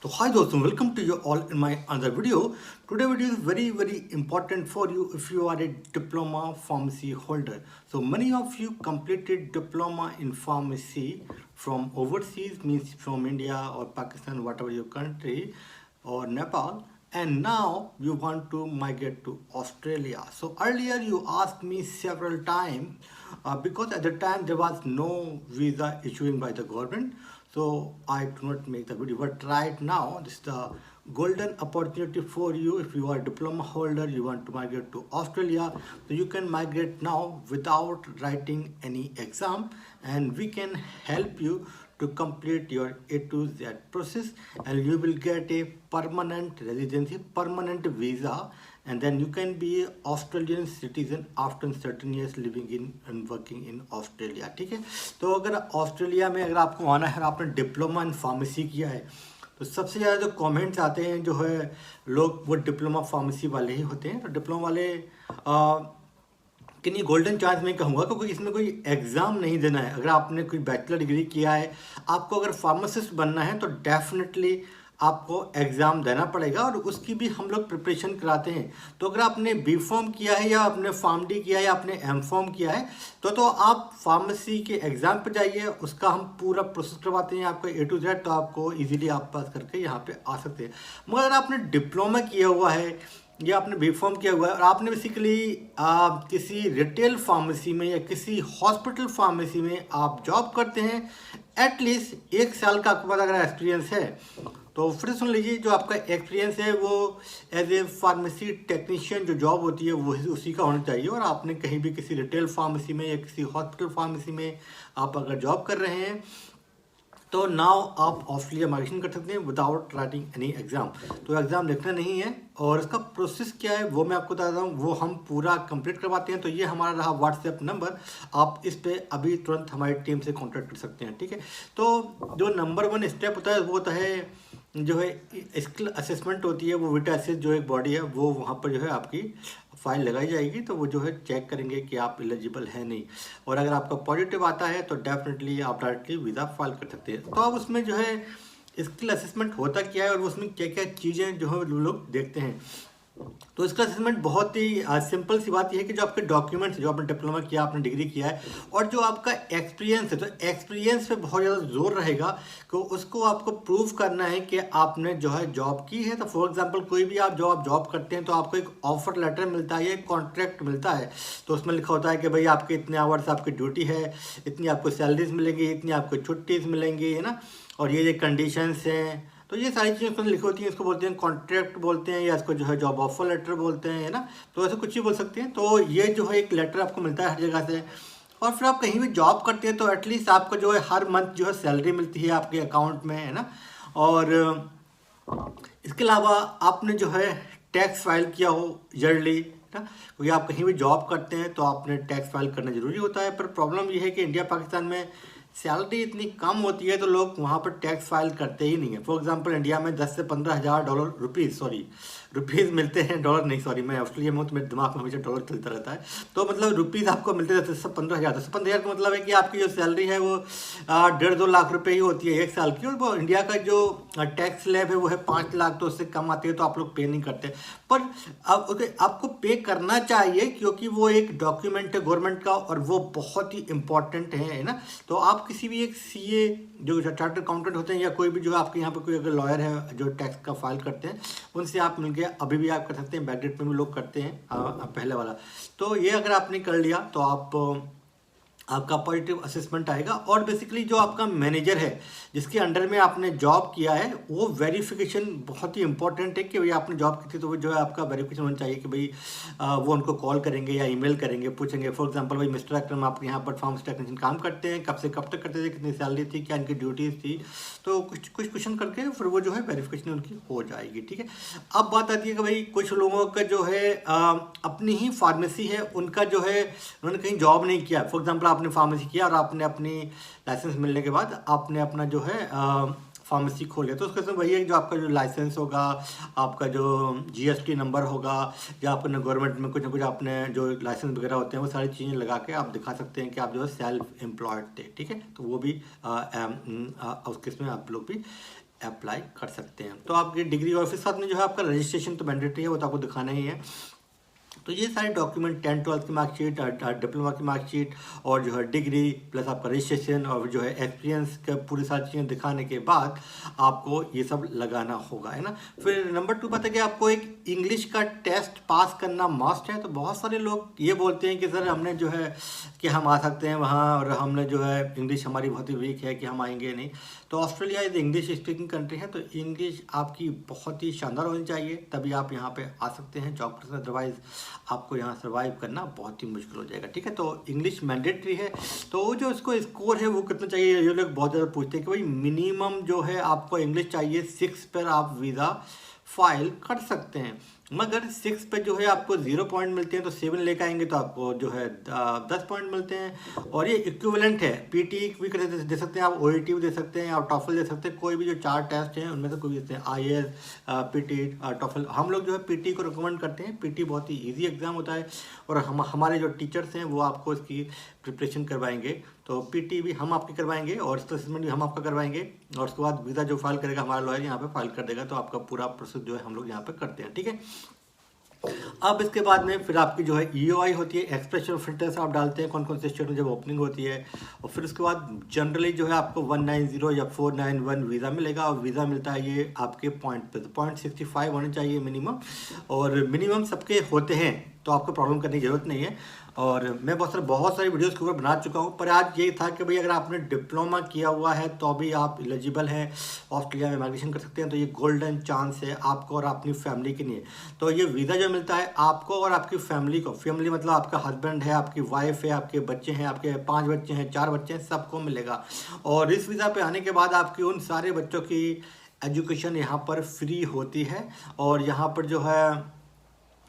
So hi दोस्तों, welcome to you all in my another video. Today video is very important for you if you are a diploma pharmacy holder. So many of you completed diploma in pharmacy from overseas, means from India or Pakistan, whatever your country, or Nepal, and now you want to migrate to Australia. So earlier you asked me several times because at the time there was no visa issuing by the government, so I do not make the video. But right now this is the golden opportunity for you. If you are a diploma holder, you want to migrate to Australia, so you can migrate now without writing any exam, and we can help you to complete your A to Z process, and you will get a permanent residency, permanent visa, and then you can be Australian citizen after certain years living in and working in Australia. ठीक है, तो अगर Australia में अगर आपको आना है और आपने डिप्लोमा इन फार्मेसी किया है, तो सबसे ज़्यादा जो कमेंट्स आते हैं जो है लोग वो डिप्लोमा फार्मेसी वाले ही होते हैं। तो डिप्लोमा वाले कि नहीं, गोल्डन चांस मैं कहूँगा, क्योंकि इसमें कोई एग्ज़ाम नहीं देना है। अगर आपने कोई बैचलर डिग्री किया है, आपको अगर फार्मासिस्ट बनना है तो डेफिनेटली आपको एग्ज़ाम देना पड़ेगा, और उसकी भी हम लोग प्रिपरेशन कराते हैं। तो अगर आपने बी फॉर्म किया है या आपने फार्मडी किया है या आपने एम फॉर्म किया है, तो आप फार्मेसी के एग्ज़ाम पर जाइए, उसका हम पूरा प्रोसेस करवाते हैं आपका A to Z, तो आपको ईजिली आप पास करके यहाँ पे आ सकते हैं। मगर अगर आपने डिप्लोमा किया हुआ है या आपने बी फॉर्म किया हुआ है और आपने बेसिकली किसी रिटेल फार्मेसी में या किसी हॉस्पिटल फार्मेसी में आप जॉब करते हैं, एटलीस्ट 1 साल का आपके पास अगर एक्सपीरियंस है, तो फिर सुन लीजिए, जो आपका एक्सपीरियंस है वो एज ए फार्मेसी टेक्नीशियन जो जॉब होती है वो उसी का होना चाहिए। और आपने कहीं भी किसी रिटेल फार्मेसी में या किसी हॉस्पिटल फार्मेसी में आप अगर जॉब कर रहे हैं, तो नाउ आप ऑस्ट्रेलिया माइग्रेशन कर सकते हैं विदाउट राइटिंग एनी एग्ज़ाम। तो एग्ज़ाम लिखना नहीं है, और इसका प्रोसेस क्या है वो मैं आपको बताता हूँ, वो हम पूरा कंप्लीट करवाते हैं। तो ये हमारा रहा व्हाट्सएप नंबर, आप इस पे अभी तुरंत हमारी टीम से कांटेक्ट कर सकते हैं। ठीक है, तो जो नंबर 1 स्टेप होता है वो होता है जो है स्किल असेसमेंट होती है। वो विटा असेस जो एक बॉडी है, वो वहाँ पर जो है आपकी फाइल लगाई जाएगी, तो वो जो है चेक करेंगे कि आप एलिजिबल है नहीं, और अगर आपका पॉजिटिव आता है तो डेफिनेटली आप डायरेक्टली वीज़ा फाइल कर सकते हैं। तो अब उसमें जो है स्किल असेसमेंट होता क्या है और उसमें क्या क्या चीज़ें जो है लोग देखते हैं। तो इसका असेसमेंट बहुत ही सिंपल सी बात यह है कि जो आपके डॉक्यूमेंट्स, जो आपने डिप्लोमा किया, आपने डिग्री किया है, और जो आपका एक्सपीरियंस है, तो एक्सपीरियंस पे बहुत ज़्यादा जोर रहेगा कि उसको आपको प्रूव करना है कि आपने जो है जॉब की है। तो फॉर एग्जांपल कोई भी आप जॉब करते हैं तो आपको एक ऑफर लेटर मिलता है या एक कॉन्ट्रैक्ट मिलता है, तो उसमें लिखा होता है कि भाई आपके इतने आवर्स आपकी ड्यूटी है, इतनी आपको सैलरीज मिलेंगी, इतनी आपको छुट्टीज मिलेंगी, है ना, और ये कंडीशंस हैं। तो ये सारी चीज़ें उसमें लिखी होती हैं, इसको बोलते हैं कॉन्ट्रैक्ट बोलते हैं, या इसको जो है जॉब ऑफर लेटर बोलते हैं, है ना। तो ऐसे कुछ ही बोल सकते हैं। तो ये जो है एक लेटर आपको मिलता है हर जगह से, और फिर आप कहीं भी जॉब करते हैं तो एटलीस्ट आपको जो है हर मंथ जो है सैलरी मिलती है आपके अकाउंट में, है ना। और इसके अलावा आपने जो है टैक्स फाइल किया हो ईयरली, ना, क्योंकि आप कहीं भी जॉब करते हैं तो आपने टैक्स फाइल करना जरूरी होता है। पर प्रॉब्लम ये है कि इंडिया पाकिस्तान में सैलरी इतनी कम होती है तो लोग वहाँ पर टैक्स फाइल करते ही नहीं है। फॉर एग्जांपल इंडिया में 10 से 15 हज़ार रुपीज़ मिलते हैं, डॉलर नहीं, सॉरी, मैं ऑस्ट्रेलिया में हूँ तो मेरे दिमाग में हमेशा डॉलर चलता रहता है। तो मतलब रुपीज़ आपको मिलते हैं 10 से 15 हज़ार। 10 से 15 हज़ार का मतलब है कि आपकी जो सैलरी है वो 1.5-2 लाख रुपए ही होती है 1 साल की, और वो इंडिया का जो टैक्स स्लैब है वो है 5 लाख, तो उससे कम आती है, तो आप लोग पे नहीं करते। पर अब आपको पे करना चाहिए, क्योंकि वो एक डॉक्यूमेंट है गवर्नमेंट का और वो बहुत ही इंपॉर्टेंट है ना। तो आप किसी भी एक CA जो चार्टर्ड अकाउंटेंट होते हैं, या कोई भी जो आपके यहाँ पर कोई अगर लॉयर है जो टैक्स का फाइल करते हैं, उनसे आप मिलके अभी भी आप कर सकते हैं। बैकडेट में भी लोग करते हैं पहले वाला। तो ये अगर आपने कर लिया तो आपका पॉजिटिव असेसमेंट आएगा। और बेसिकली जो आपका मैनेजर है जिसके अंडर में आपने जॉब किया है, वो वेरिफिकेशन बहुत ही इंपॉर्टेंट है कि भाई आपने जॉब की थी, तो वो जो है आपका वेरिफिकेशन होना चाहिए कि भाई वो उनको कॉल करेंगे या ईमेल करेंगे, पूछेंगे फॉर एग्जांपल भाई मिस्टर अकरम आप यहाँ पर फार्मेसी टेक्नीशियन काम करते हैं, कब से कब तक करते थे, कितनी सैलरी थी, क्या इनकी ड्यूटीज़ थी, तो कुछ क्वेश्चन करके फिर वो जो है वेरिफिकेशन उनकी हो जाएगी। ठीक है, अब बात आती है कि भाई कुछ लोगों का जो है अपनी ही फार्मेसी है, उनका जो है उन्होंने कहीं जॉब नहीं किया। फॉर एग्जाम्पल आपने फार्मेसी किया और आपने अपनी लाइसेंस मिलने के बाद आपने अपना जो है फार्मेसी खोले, तो उसके वही है जो आपका जो लाइसेंस होगा, आपका जो GST नंबर होगा, या आपने गवर्नमेंट में कुछ ना कुछ आपने जो लाइसेंस वगैरह होते हैं वो सारी चीज़ें लगा के आप दिखा सकते हैं कि आप जो है सेल्फ एम्प्लॉयड थे। ठीक है, तो वो भी उस केस में आप लोग भी अप्लाई कर सकते हैं। तो आपकी डिग्री और फिर साथ में जो है आपका रजिस्ट्रेशन तो मैंडेटरी है, वो तो आपको दिखाना ही है। तो ये सारे डॉक्यूमेंट 10-12 की मार्कशीट, डिप्लोमा की मार्कशीट और जो है डिग्री प्लस आपका रजिस्ट्रेशन और जो है एक्सपीरियंस का पूरी सारी चीज़ें दिखाने के बाद आपको ये सब लगाना होगा, है ना। फिर नंबर 2 बात है कि आपको एक इंग्लिश का टेस्ट पास करना मस्ट है। तो बहुत सारे लोग ये बोलते हैं कि सर हमने जो है कि हम आ सकते हैं वहाँ और हमने जो है इंग्लिश हमारी बहुत ही वीक है कि हम आएंगे नहीं। तो Australia is English speaking country है, तो इंग्लिश आपकी बहुत ही शानदार होनी चाहिए, तभी आप यहाँ पे आ सकते हैं जॉब करने। अदरवाइज आपको यहाँ सर्वाइव करना बहुत ही मुश्किल हो जाएगा, ठीक है। तो इंग्लिश मैंडेटरी है। तो जो इसको स्कोर है वो कितना चाहिए, ये लोग बहुत ज़्यादा पूछते हैं कि भाई मिनिमम जो है आपको इंग्लिश चाहिए 6 पर आप वीज़ा फाइल कर सकते हैं। मगर 6 पे जो है आपको 0 पॉइंट मिलते हैं, तो 7 लेकर आएंगे तो आपको जो है 10 पॉइंट मिलते हैं। और ये इक्विवेलेंट है, पीटी भी दे सकते हैं आप, ओईटी भी दे सकते हैं, आप टॉफल दे सकते हैं। कोई भी जो 4 टेस्ट हैं उनमें से कोई भी देते हैं, आईएएस, पीटी, टॉफल। हम लोग जो है पीटी को रिकमेंड करते हैं। पीटी बहुत ही ईजी एग्जाम होता है और हमारे जो टीचर्स हैं वो आपको इसकी प्रिपरेशन करवाएंगे। तो पीटी भी हम आपकी करवाएंगे और असेसमेंट भी हम आपका करवाएंगे, और उसके बाद वीज़ा जो फाइल करेगा हमारा लॉयर यहाँ पे फाइल कर देगा। तो आपका पूरा प्रोसेस जो है हम लोग यहाँ पे करते हैं, ठीक है। अब इसके बाद में फिर आपकी जो है ईओआई होती है, एक्सप्रेशन ऑफ इंटरेस्ट आप डालते हैं कौन कौन से स्टेट में जब ओपनिंग होती है। और फिर उसके बाद जनरली जो है आपको 190 या 491 वीज़ा मिलेगा, और वीज़ा मिलता है ये आपके पॉइंट पे। तो पॉइंट 65 होने चाहिए मिनिमम, और मिनिमम सबके होते हैं, तो आपको प्रॉब्लम करने की ज़रूरत नहीं है। और मैं बहुत सारी वीडियोस के ऊपर बना चुका हूँ, पर आज ये था कि भाई अगर आपने डिप्लोमा किया हुआ है तो भी आप एलिजिबल हैं, ऑस्ट्रेलिया में माइग्रेशन कर सकते हैं। तो ये गोल्डन चांस है आपको और अपनी फैमिली के लिए। तो ये वीज़ा जो मिलता है आपको और आपकी फैमिली को, फैमिली मतलब आपका हस्बैंड है, आपकी वाइफ है, आपके बच्चे हैं, आपके 5 बच्चे हैं, 4 बच्चे हैं, सबको मिलेगा। और इस वीज़ा पे आने के बाद आपकी उन सारे बच्चों की एजुकेशन यहाँ पर फ्री होती है। और यहाँ पर जो है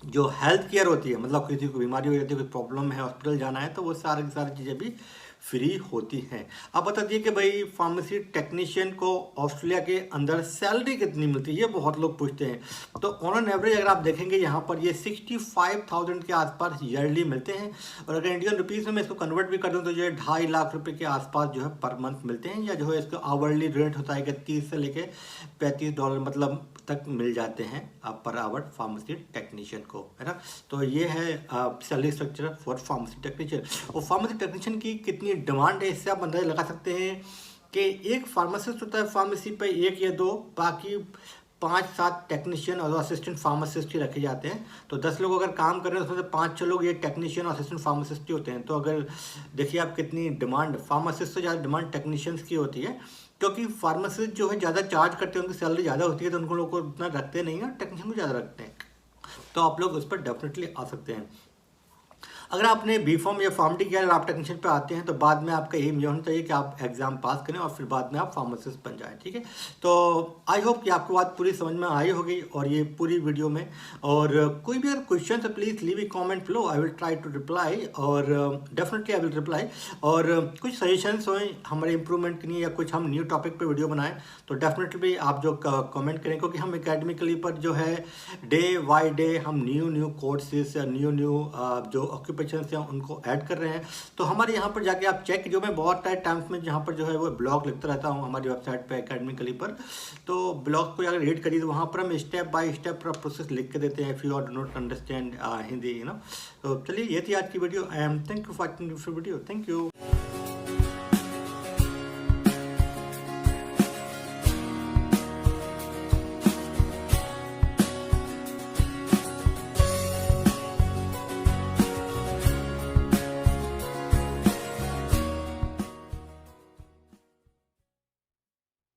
जो हेल्थ केयर होती है, मतलब किसी को बीमारी हो जाती है, कोई प्रॉब्लम है, हॉस्पिटल जाना है, तो वो सारी की सारी चीज़ें भी फ्री होती हैं। अब बता दिए कि भाई फार्मेसी टेक्नीशियन को ऑस्ट्रेलिया के अंदर सैलरी कितनी मिलती है, ये बहुत लोग पूछते हैं। तो ऑन एन एवरेज अगर आप देखेंगे यहाँ पर ये 65,000 के आसपास ईयरली मिलते हैं। और अगर इंडियन रुपीज़ में मैं इसको कन्वर्ट भी कर दूँ तो ये 2.5 लाख रुपए के आसपास जो है पर मंथ मिलते हैं, या जो है इसका आवरली रेट होता है कि 30 से लेके $35 मतलब तक मिल जाते हैं पर आवर फार्मेसी टेक्नीशियन को, है ना। तो ये है salary structure for pharmacy technician. और फार्मेसी टेक्नीशियन की कितनी डिमांड है इससे आप अंदाजा लगा सकते हैं कि एक फार्मासिस्ट होता है फार्मेसी पे 1 या 2, बाकी 5-7 टेक्नीशियन और असिस्टेंट फार्मासिस्ट ही रखे जाते हैं। तो 10 लोग अगर काम कर रहे हैं उसमें से 5-6 लोग ये टेक्नीशियन और असिस्टेंट फार्मासिस्ट ही होते हैं। तो अगर देखिए आप कितनी डिमांड फार्मासिस्ट से ज़्यादा डिमांड टेक्नीशियंस की होती है, क्योंकि फार्मासिस्ट जो है ज़्यादा चार्ज करते हैं, उनकी सैलरी ज़्यादा होती है, तो उनको लोग को उतना रखते नहीं है, टेक्नीशियन को ज़्यादा रखते हैं। तो आप लोग उस पर डेफिनेटली आ सकते हैं। अगर आपने बी फॉर्म या फार्म डी किया और आप टेक्नीशियन पे आते हैं तो बाद में आपका एम ये होना चाहिए कि आप एग्जाम पास करें और फिर बाद में आप फार्मासिस्ट बन जाएं, ठीक है। तो आई होप कि आपको बात पूरी समझ में आई होगी और ये पूरी वीडियो में। और कोई भी अगर क्वेश्चन है please leave a comment below, I will try to reply, और डेफिनेटली आई विल रिप्लाई। और कुछ सजेशंस हो हमारे इंप्रूवमेंट के लिए या कुछ हम न्यू टॉपिक पे वीडियो बनाएं तो डेफिनेटली आप जो कमेंट करें, क्योंकि हम एकेडमिकली पर जो है डे बाई डे हम न्यू कोर्सेज या न्यू जो ऑक्यूपेशन हैं उनको ऐड कर रहे हैं। तो हमारे यहाँ पर जाके आप चेक, जो मैं बहुत टाइम्स में जहाँ पर जो है वो ब्लॉग लिखता रहता हूँ हमारी वेबसाइट पे एकेडमिकली पर, तो ब्लॉग को अगर रीड करिए तो वहाँ पर हम स्टेप बाय स्टेप प्रोसेस लिख के देते हैं, if you are do not understand Hindi, you know. तो चलिए ये थी आज की video. I am thank you for watching this video, thank you.